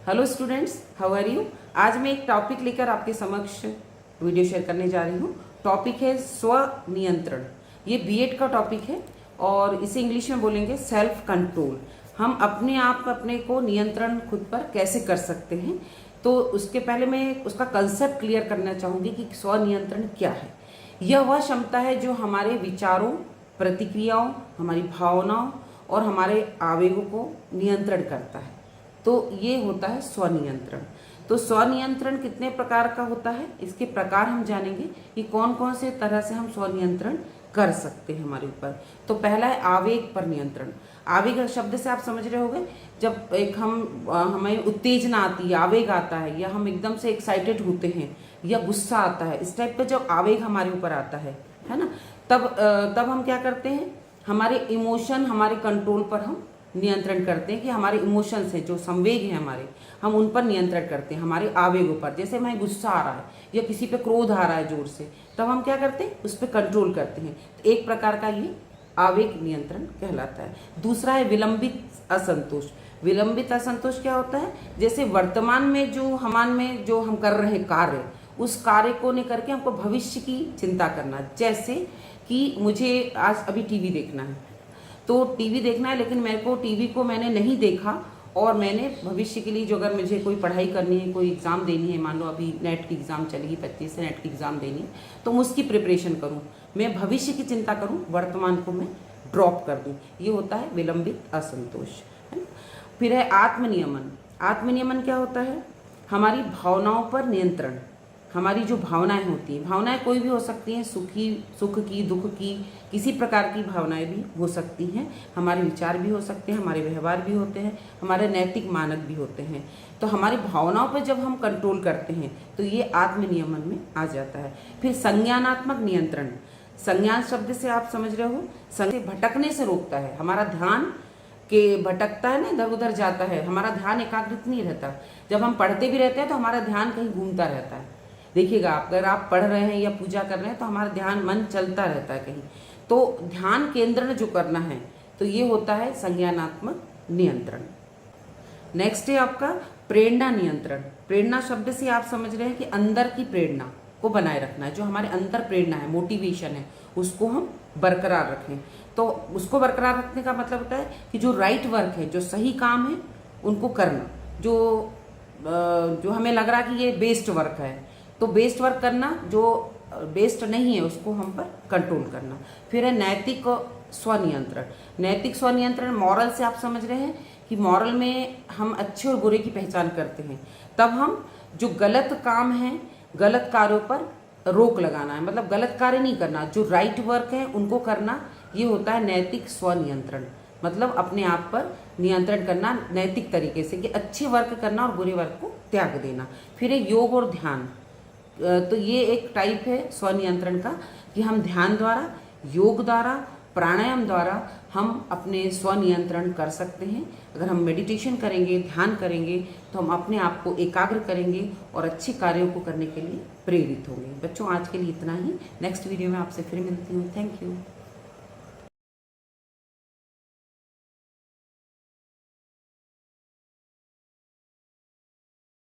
Hello students, how are you. आज मैं एक टॉपिक लेकर आपके समक्ष वीडियो शेयर करने जा रही हूँ। टॉपिक है स्व नियंत्रण। ये बीएड का टॉपिक है और इसे इंग्लिश में बोलेंगे सेल्फ कंट्रोल। हम अपने आप अपने को नियंत्रण खुद पर कैसे कर सकते हैं। तो उसके पहले मैं उसका कंसेप्ट क्लियर करना चाहूँगी कि स्व नियंत्रण क्या है। यह वह क्षमता है जो हमारे विचारों, प्रतिक्रियाओं, हमारी भावनाओं और हमारे आवेगों को नियंत्रण करता है। तो ये होता है स्वनियंत्रण। तो स्वनियंत्रण कितने प्रकार का होता है, इसके प्रकार हम जानेंगे कि कौन कौन से तरह से हम स्वनियंत्रण कर सकते हैं हमारे ऊपर। तो पहला है आवेग पर नियंत्रण। आवेग शब्द से आप समझ रहे होंगे, जब एक हमें उत्तेजना आती है, आवेग आता है, या हम एकदम से एक्साइटेड होते हैं या गुस्सा आता है, इस टाइप का जब आवेग हमारे ऊपर आता है ना, तब हम क्या करते हैं, हमारे इमोशन, हमारे कंट्रोल पर हम नियंत्रण करते हैं कि हमारे इमोशंस हैं, जो संवेग हैं हमारे, हम उन पर नियंत्रण करते हैं, हमारे आवेगों पर। जैसे हमें गुस्सा आ रहा है या किसी पे क्रोध आ रहा है जोर से, तब हम क्या करते हैं, उस पर कंट्रोल करते हैं। तो एक प्रकार का ये आवेग नियंत्रण कहलाता है। दूसरा है विलंबित असंतोष। विलंबित असंतोष क्या होता है, जैसे वर्तमान में जो हम कर रहे हैं कार्य, उस कार्य को लेकर के हमको भविष्य की चिंता करना। जैसे कि मुझे आज अभी टीवी देखना है, तो टीवी देखना है, लेकिन मेरे को टीवी को मैंने नहीं देखा और मैंने भविष्य के लिए जो अगर मुझे कोई पढ़ाई करनी है, कोई एग्ज़ाम देनी है, मान लो अभी नेट की एग्ज़ाम चलेगी, 25 से नेट की एग्ज़ाम देनी है, तो मैं उसकी प्रिपरेशन करूं, मैं भविष्य की चिंता करूं, वर्तमान को मैं ड्रॉप कर दूं। ये होता है विलंबित असंतोष, है ना। फिर है आत्मनियमन। आत्मनियमन क्या होता है, हमारी भावनाओं पर नियंत्रण। हमारी जो भावनाएं होती हैं, भावनाएं कोई भी हो सकती हैं, सुख की, दुख की, किसी प्रकार की भावनाएं भी हो सकती हैं। हमारे विचार भी हो सकते हैं, हमारे व्यवहार भी होते हैं, हमारे नैतिक मानक भी होते हैं। तो हमारी भावनाओं पर जब हम कंट्रोल करते हैं तो ये आत्मनियमन में आ जाता है। फिर संज्ञानात्मक नियंत्रण। संज्ञान शब्द से आप समझ रहे हो, भटकने से रोकता है। हमारा ध्यान के भटकता है ना, इधर उधर जाता है, हमारा ध्यान एकाग्रित नहीं रहता। जब हम पढ़ते भी रहते हैं तो हमारा ध्यान कहीं घूमता रहता है। देखिएगा, अगर आप पढ़ रहे हैं या पूजा कर रहे हैं तो हमारा ध्यान, मन चलता रहता है कहीं। तो ध्यान केंद्रण जो करना है, तो ये होता है संज्ञानात्मक नियंत्रण। नेक्स्ट है आपका प्रेरणा नियंत्रण। प्रेरणा शब्द से आप समझ रहे हैं कि अंदर की प्रेरणा को बनाए रखना है। जो हमारे अंदर प्रेरणा है, मोटिवेशन है, उसको हम बरकरार रखें। तो उसको बरकरार रखने का मतलब होता है कि जो राइट वर्क है, जो सही काम है, उनको करना। जो हमें लग रहा है कि ये बेस्ट वर्क है, तो बेस्ट वर्क करना, जो बेस्ट नहीं है उसको हम पर कंट्रोल करना। फिर है नैतिक स्वनियंत्रण। नैतिक स्वनियंत्रण, मॉरल से आप समझ रहे हैं कि मॉरल में हम अच्छे और बुरे की पहचान करते हैं। तब हम जो गलत काम है, गलत कार्यों पर रोक लगाना है, मतलब गलत कार्य नहीं करना, जो राइट वर्क है उनको करना। ये होता है नैतिक स्वनियंत्रण, मतलब अपने आप पर नियंत्रण करना नैतिक तरीके से, कि अच्छे वर्क करना और बुरे वर्क को त्याग देना। फिर है योग और ध्यान। तो ये एक टाइप है स्वनियंत्रण का, कि हम ध्यान द्वारा, योग द्वारा, प्राणायाम द्वारा हम अपने स्वनियंत्रण कर सकते हैं। अगर हम मेडिटेशन करेंगे, ध्यान करेंगे, तो हम अपने आप को एकाग्र करेंगे और अच्छे कार्यों को करने के लिए प्रेरित होंगे। बच्चों, आज के लिए इतना ही। नेक्स्ट वीडियो में आपसे फिर मिलती हूँ। Thank you.